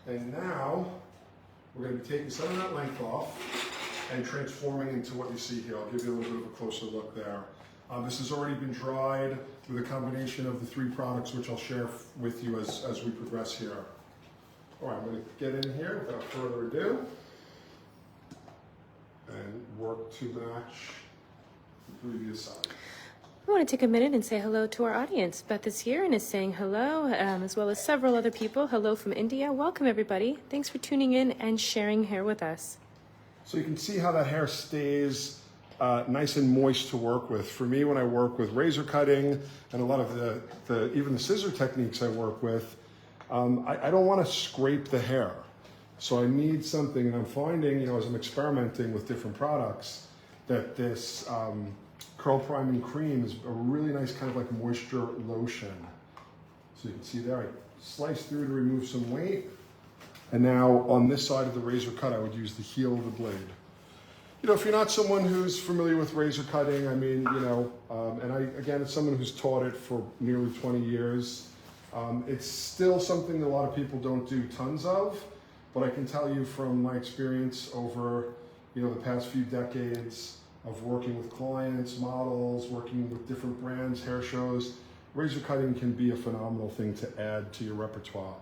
And now we're going to be taking some of that length off and transforming into what you see here. I'll give you a little bit of a closer look there. This has already been dried with a combination of the 3 products, which I'll share with you as we progress here. All right, I'm going to get in here without further ado and work to match the previous side. I want to take a minute and say hello to our audience. Beth is here and is saying hello, as well as several other people. Hello from India. Welcome, everybody. Thanks for tuning in and sharing hair with us. So you can see how that hair stays nice and moist to work with. For me, when I work with razor cutting and a lot of even the scissor techniques I work with, I don't want to scrape the hair. So I need something, and I'm finding, as I'm experimenting with different products, that this curl priming cream is a really nice kind of like moisture lotion. So you can see there, I slice through to remove some weight. And now on this side of the razor cut, I would use the heel of the blade. If you're not someone who's familiar with razor cutting, I mean, again, it's someone who's taught it for nearly 20 years. It's still something that a lot of people don't do tons of, but I can tell you from my experience over, the past few decades of working with clients, models, working with different brands, hair shows, razor cutting can be a phenomenal thing to add to your repertoire.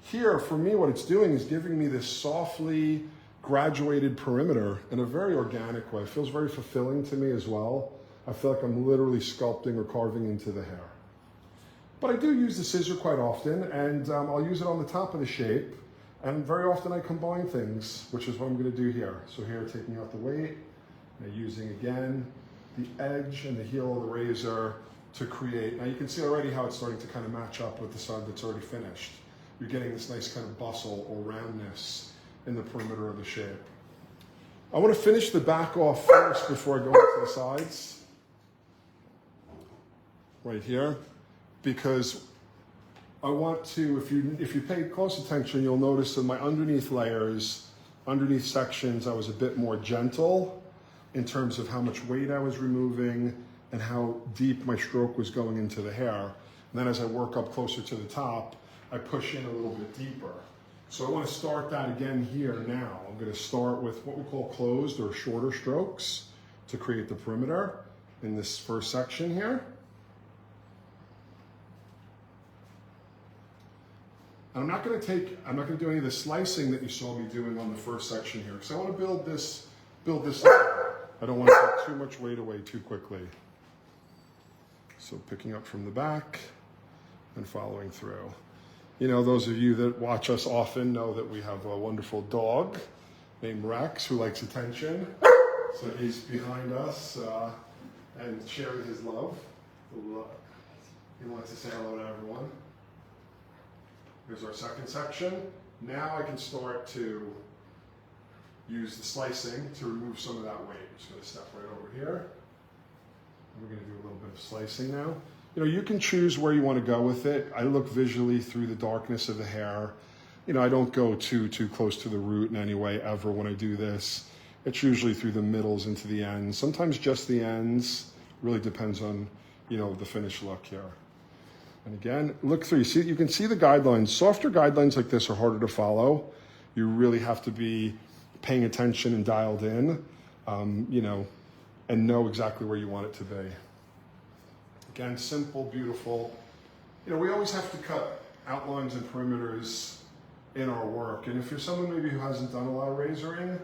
Here, for me, what it's doing is giving me this softly graduated perimeter in a very organic way. It feels very fulfilling to me as well. I feel like I'm literally sculpting or carving into the hair. But I do use the scissor quite often, and I'll use it on the top of the shape. And very often I combine things, which is what I'm going to do here. So here, taking out the weight, and using again the edge and the heel of the razor to create. Now you can see already how it's starting to kind of match up with the side that's already finished. You're getting this nice kind of bustle or roundness in the perimeter of the shape. I want to finish the back off first before I go into the sides. Right here. Because I want to, if you pay close attention, you'll notice in my underneath layers, underneath sections, I was a bit more gentle in terms of how much weight I was removing and how deep my stroke was going into the hair. And then as I work up closer to the top, I push in a little bit deeper. So I want to start that again here now. I'm going to start with what we call closed or shorter strokes to create the perimeter in this first section here. And I'm not going to do any of the slicing that you saw me doing on the first section here, because I want to build this up. I don't want to take too much weight away too quickly. So picking up from the back and following through. Those of you that watch us often know that we have a wonderful dog named Rex who likes attention. So he's behind us and sharing his love. He wants to say hello to everyone. Here's our second section. Now I can start to use the slicing to remove some of that weight. I'm just going to step right over here. And we're going to do a little bit of slicing now. You can choose where you want to go with it. I look visually through the darkness of the hair. I don't go too close to the root in any way ever when I do this. It's usually through the middles into the ends. Sometimes just the ends. Really depends on, the finished look here. And again, look through. You can see the guidelines. Softer guidelines like this are harder to follow. You really have to be paying attention and dialed in, and know exactly where you want it to be. Again, simple, beautiful. We always have to cut outlines and perimeters in our work. And if you're someone maybe who hasn't done a lot of razoring,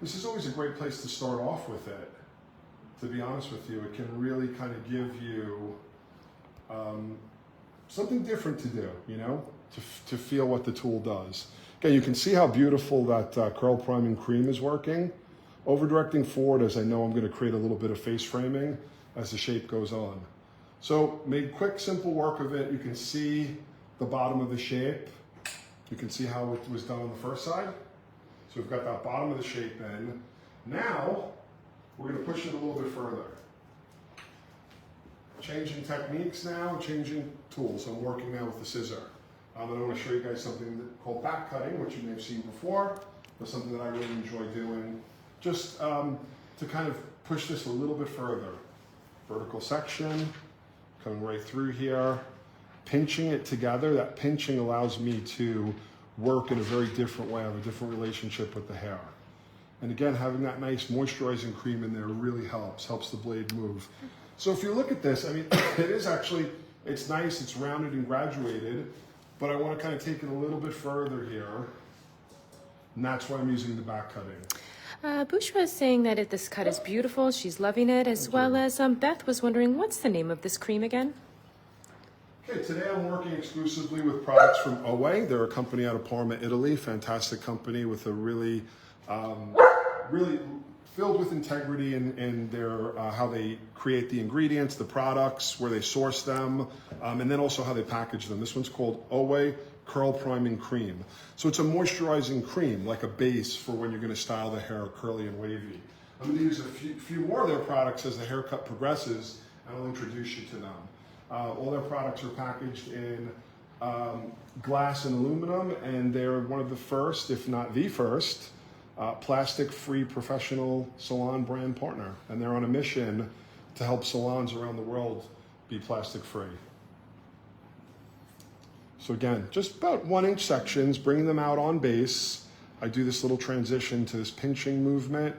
this is always a great place to start off with it. To be honest with you, it can really kind of give you something different to do, to feel what the tool does. Again, you can see how beautiful that curl priming cream is working. Over directing forward as I know I'm going to create a little bit of face framing as the shape goes on. So made quick, simple work of it. You can see the bottom of the shape. You can see how it was done on the first side. So we've got that bottom of the shape in. Now, we're going to push it a little bit further. Changing techniques now, changing tools. I'm working now with the scissor. And I want to show you guys something called back cutting, which you may have seen before, but something that I really enjoy doing, just to kind of push this a little bit further. Vertical section, coming right through here, pinching it together. That pinching allows me to work in a very different way, have a different relationship with the hair. And again, having that nice moisturizing cream in there really helps the blade move. So if you look at this, I mean, it is actually, it's nice, it's rounded and graduated, but I want to kind of take it a little bit further here, and that's why I'm using the back cutting. Bushra is saying that this cut is beautiful. She's loving it, as well as Beth was wondering, what's the name of this cream again? Okay, today I'm working exclusively with products from Owe. They're a company out of Parma, Italy. Fantastic company with a really, really filled with integrity in their how they create the ingredients, the products, where they source them, and then also how they package them. This one's called Owe Curl Priming Cream. So it's a moisturizing cream, like a base for when you're going to style the hair curly and wavy. I'm going to use a few more of their products as the haircut progresses, and I'll introduce you to them. All their products are packaged in glass and aluminum, and they're one of the first, if not the first, plastic-free professional salon brand partner. And they're on a mission to help salons around the world be plastic-free. So again, just about 1-inch sections, bringing them out on base. I do this little transition to this pinching movement.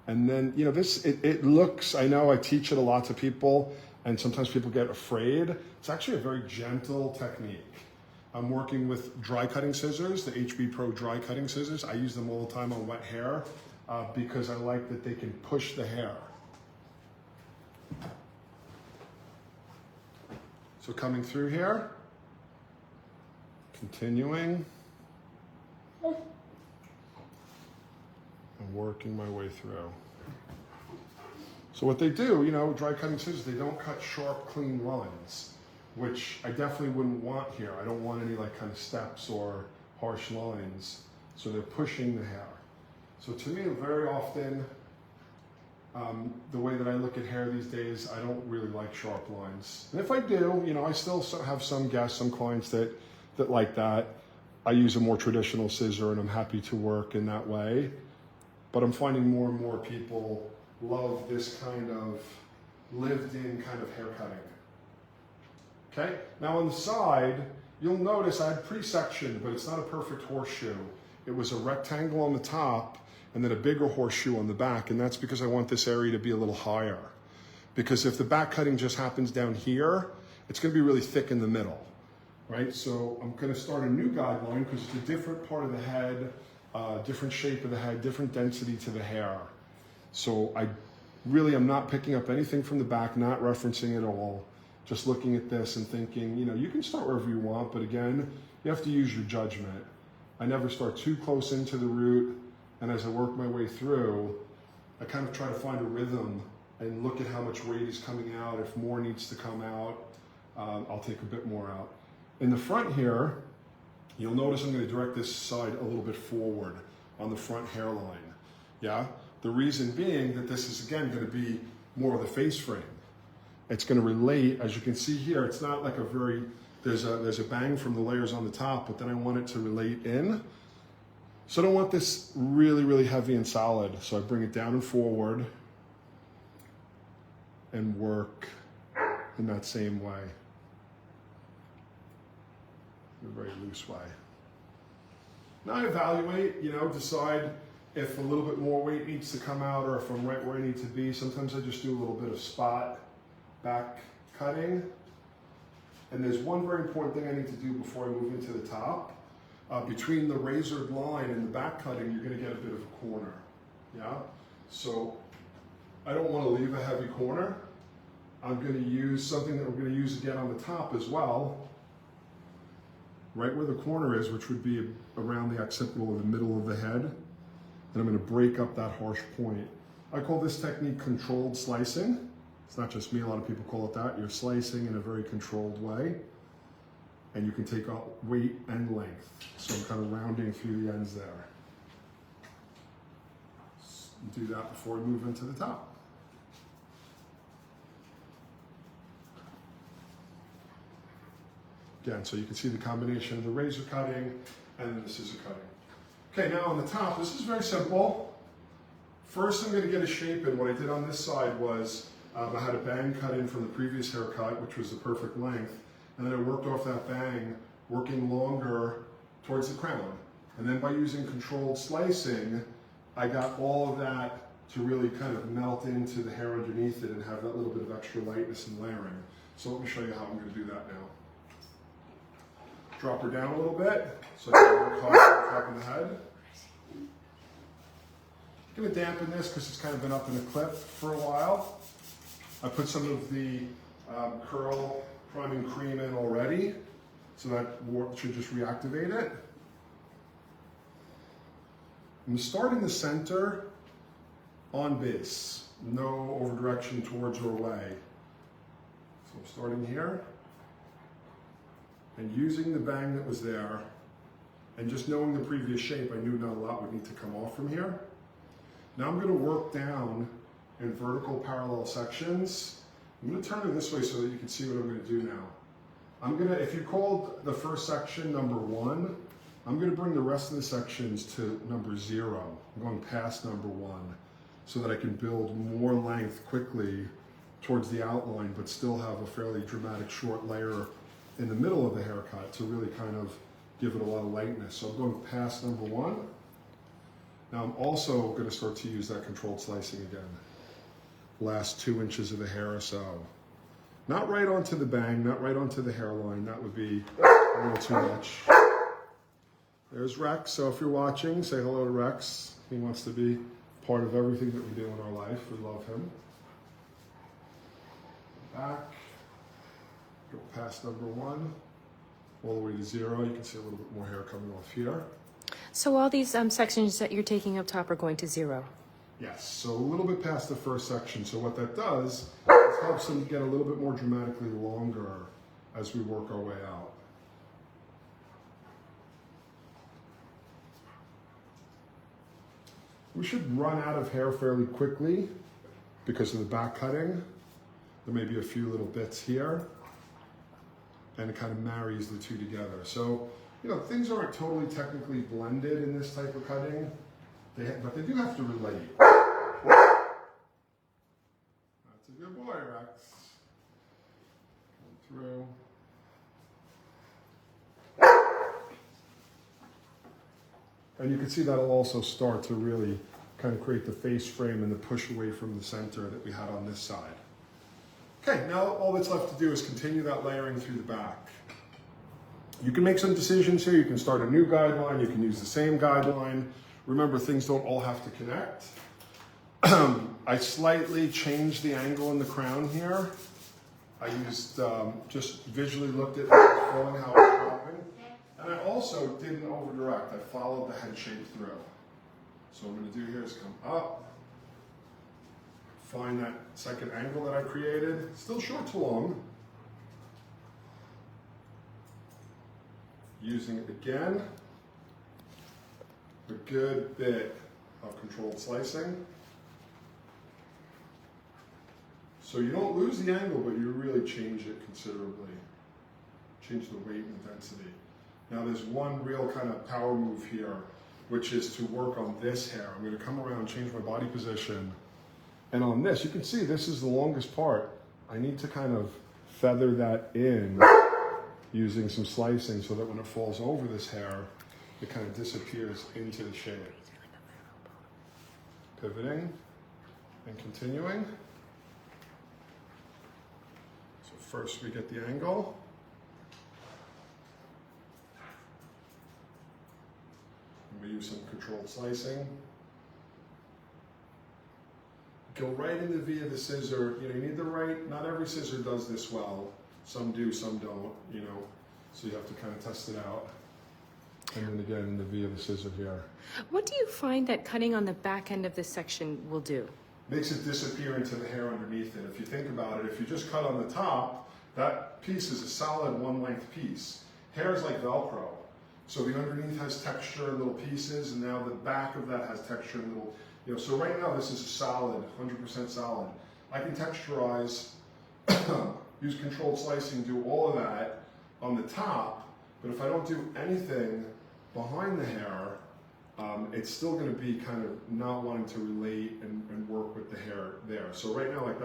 And then, you know, it looks, I know I teach it a lot to people, and sometimes people get afraid. It's actually a very gentle technique. I'm working with dry cutting scissors, the HB Pro dry cutting scissors. I use them all the time on wet hair because I like that they can push the hair. So coming through here, continuing, and working my way through. So what they do, you know, dry cutting scissors, they don't cut sharp, clean lines, which I definitely wouldn't want here. I don't want any like kind of steps or harsh lines. So they're pushing the hair. So to me, very often, the way that I look at hair these days, I don't really like sharp lines. And if I do, you know, I still have some guests, some clients that like that. I use a more traditional scissor and I'm happy to work in that way. But I'm finding more and more people love this kind of lived-in kind of hair cutting. Okay, now on the side, you'll notice I had pre-sectioned, but it's not a perfect horseshoe. It was a rectangle on the top and then a bigger horseshoe on the back, and that's because I want this area to be a little higher. Because if the back cutting just happens down here, it's gonna be really thick in the middle, right? So I'm gonna start a new guideline because it's a different part of the head, different shape of the head, different density to the hair. So I really am not picking up anything from the back, not referencing it all, just looking at this and thinking, you know, you can start wherever you want, but again, you have to use your judgment. I never start too close into the root, and as I work my way through, I kind of try to find a rhythm and look at how much weight is coming out. If more needs to come out, I'll take a bit more out. In the front here, you'll notice I'm going to direct this side a little bit forward on the front hairline. Yeah? The reason being that this is, again, going to be more of the face frame. It's going to relate, as you can see here, it's not like a very, there's a bang from the layers on the top, but then I want it to relate in. So I don't want this really, really heavy and solid. So I bring it down and forward and work in that same way. In a very loose way. Now I evaluate, you know, decide if a little bit more weight needs to come out or if I'm right where I need to be. Sometimes I just do a little bit of spot back cutting. And there's one very important thing I need to do before I move into the top. Between the razored line and the back cutting, you're going to get a bit of a corner. Yeah? So I don't want to leave a heavy corner. I'm going to use something that we're going to use again on the top as well. Right where the corner is, which would be around the occipital or the middle of the head. And I'm going to break up that harsh point. I call this technique controlled slicing. It's not just me, a lot of people call it that. You're slicing in a very controlled way. And you can take out weight and length. So I'm kind of rounding through the ends there. Do that before we move into the top. Again, so you can see the combination of the razor cutting and the scissor cutting. Okay, now on the top, this is very simple. First, I'm going to get a shape in. What I did on this side was I had a bang cut in from the previous haircut, which was the perfect length. And then I worked off that bang, working longer towards the crown. And then by using controlled slicing, I got all of that to really kind of melt into the hair underneath it and have that little bit of extra lightness and layering. So let me show you how I'm going to do that now. Drop her down a little bit so I can work hard on the top of the head. I'm going to dampen this because it's kind of been up in a clip for a while. I put some of the curl priming cream in already, so that should just reactivate it. I'm starting the center on base, no over direction towards or away. So I'm starting here and using the bang that was there, and just knowing the previous shape, I knew not a lot would need to come off from here. Now I'm going to work down in vertical parallel sections. I'm going to turn it this way so that you can see what I'm going to do now. I'm going to, if you called the first section number 1, I'm going to bring the rest of the sections to number 0. I'm going past number 1 so that I can build more length quickly towards the outline, but still have a fairly dramatic short layer in the middle of the haircut to really kind of give it a lot of lightness. So I'm going past number 1. Now I'm also going to start to use that controlled slicing again. Last 2 inches of the hair or so. Not right onto the bang, not right onto the hairline. That would be a little too much. There's Rex. So if you're watching, say hello to Rex. He wants to be part of everything that we do in our life. We love him. Back. Go past number 1. All the way to 0. You can see a little bit more hair coming off here. So all these sections that you're taking up top are going to 0? Yes, so a little bit past the first section. So what that does is helps them get a little bit more dramatically longer as we work our way out. We should run out of hair fairly quickly because of the back cutting. There may be a few little bits here, and it kind of marries the two together. So, you know, things aren't totally technically blended in this type of cutting, but they do have to relate. That's a good boy, Rex. Come through. And you can see that'll also start to really kind of create the face frame and the push away from the center that we had on this side. Okay, now all that's left to do is continue that layering through the back. You can make some decisions here. You can start a new guideline. You can use the same guideline. Remember, things don't all have to connect. I slightly changed the angle in the crown here. I used, just visually looked at it, how it was dropping. And I also didn't over-direct. I followed the head shape through. So what I'm going to do here is come up, find that second angle that I created, still short to long. Using it again, a good bit of controlled slicing. So you don't lose the angle, but you really change it considerably. Change the weight and density. Now there's one real kind of power move here, which is to work on this hair. I'm going to come around, change my body position. And on this, you can see this is the longest part. I need to kind of feather that in using some slicing so that when it falls over this hair, it kind of disappears into the shape. Pivoting and continuing. So first we get the angle. And we use some controlled slicing. Go right in the V of the scissor. You know, you need the right, not every scissor does this well. Some do, some don't, you know, so you have to kind of test it out. And then again, in the V of the scissor here. What do you find that cutting on the back end of this section will do? Makes it disappear into the hair underneath it. If you think about it, if you just cut on the top, that piece is a solid one-length piece. Hair is like Velcro. So the underneath has texture and little pieces, and now the back of that has texture and little, you know, so right now this is a solid, 100% solid. I can texturize, use controlled slicing, do all of that on the top, but if I don't do anything behind the hair, it's still going to be kind of not wanting to relate and work with the hair there. So right now, like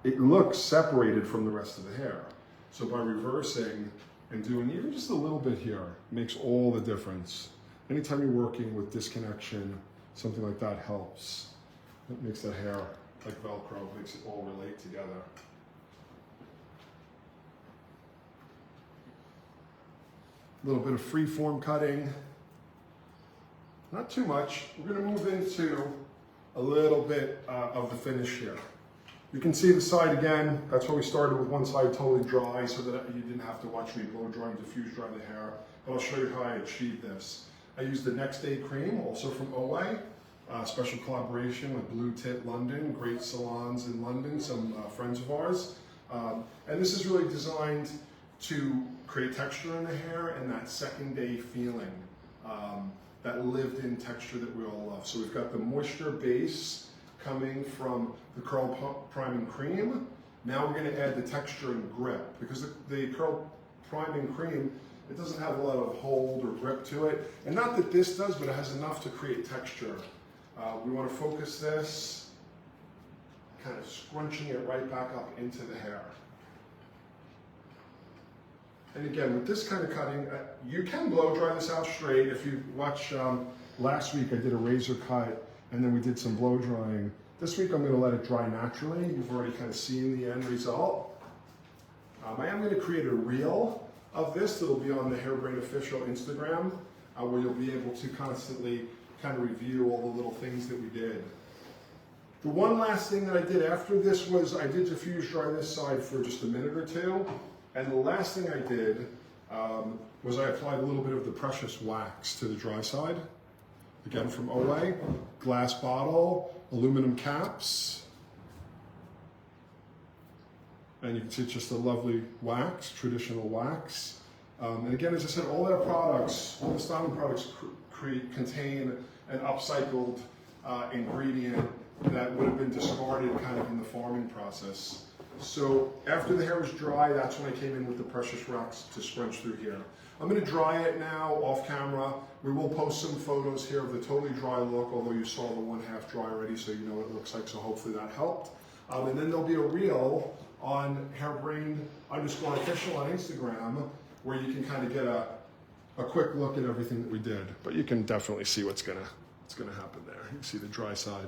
it looks separated from the rest of the hair. So by reversing and doing even just a little bit here makes all the difference. Anytime you're working with disconnection, something like that helps. It makes the hair like Velcro, makes it all relate together. A little bit of free form cutting. Not too much. We're going to move into a little bit of the finish here. You can see the side again. That's why we started with one side totally dry so that you didn't have to watch me blow dry and diffuse dry the hair. But I'll show you how I achieved this. I used the Next Day Cream, also from OA. Special collaboration with Blue Tit London, great salons in London, some friends of ours. And this is really designed to create texture in the hair and that second day feeling, that lived in texture that we all love. So we've got the moisture base coming from the curl priming cream. Now we're going to add the texture and grip, because the curl priming cream, it doesn't have a lot of hold or grip to it. And not that this does, but it has enough to create texture. We want to focus this, kind of scrunching it right back up into the hair. And again, with this kind of cutting, you can blow dry this out straight. If you watch last week, I did a razor cut and then we did some blow drying. This week I'm going to let it dry naturally. You've already kind of seen the end result. I am going to create a reel of this that'll be on the Hairbrain official Instagram, where you'll be able to constantly kind of review all the little things that we did. The one last thing that I did after this was I did diffuse dry this side for just a minute or two. And the last thing I did was I applied a little bit of the Precious Wax to the dry side. Again, from OA, glass bottle, aluminum caps. And you can see it's just a lovely wax, traditional wax. And again, as I said, all their products, all the styling products contain an upcycled ingredient that would have been discarded kind of in the farming process. So after the hair was dry, that's when I came in with the Precious Wax to scrunch through here. I'm going to dry it now off camera. We will post some photos here of the totally dry look, although you saw the one half dry already, so you know what it looks like, so hopefully that helped. And then there'll be a reel on Hairbrain_official on Instagram where you can kind of get a quick look at everything that we did. But you can definitely see what's gonna happen there. You can see the dry side.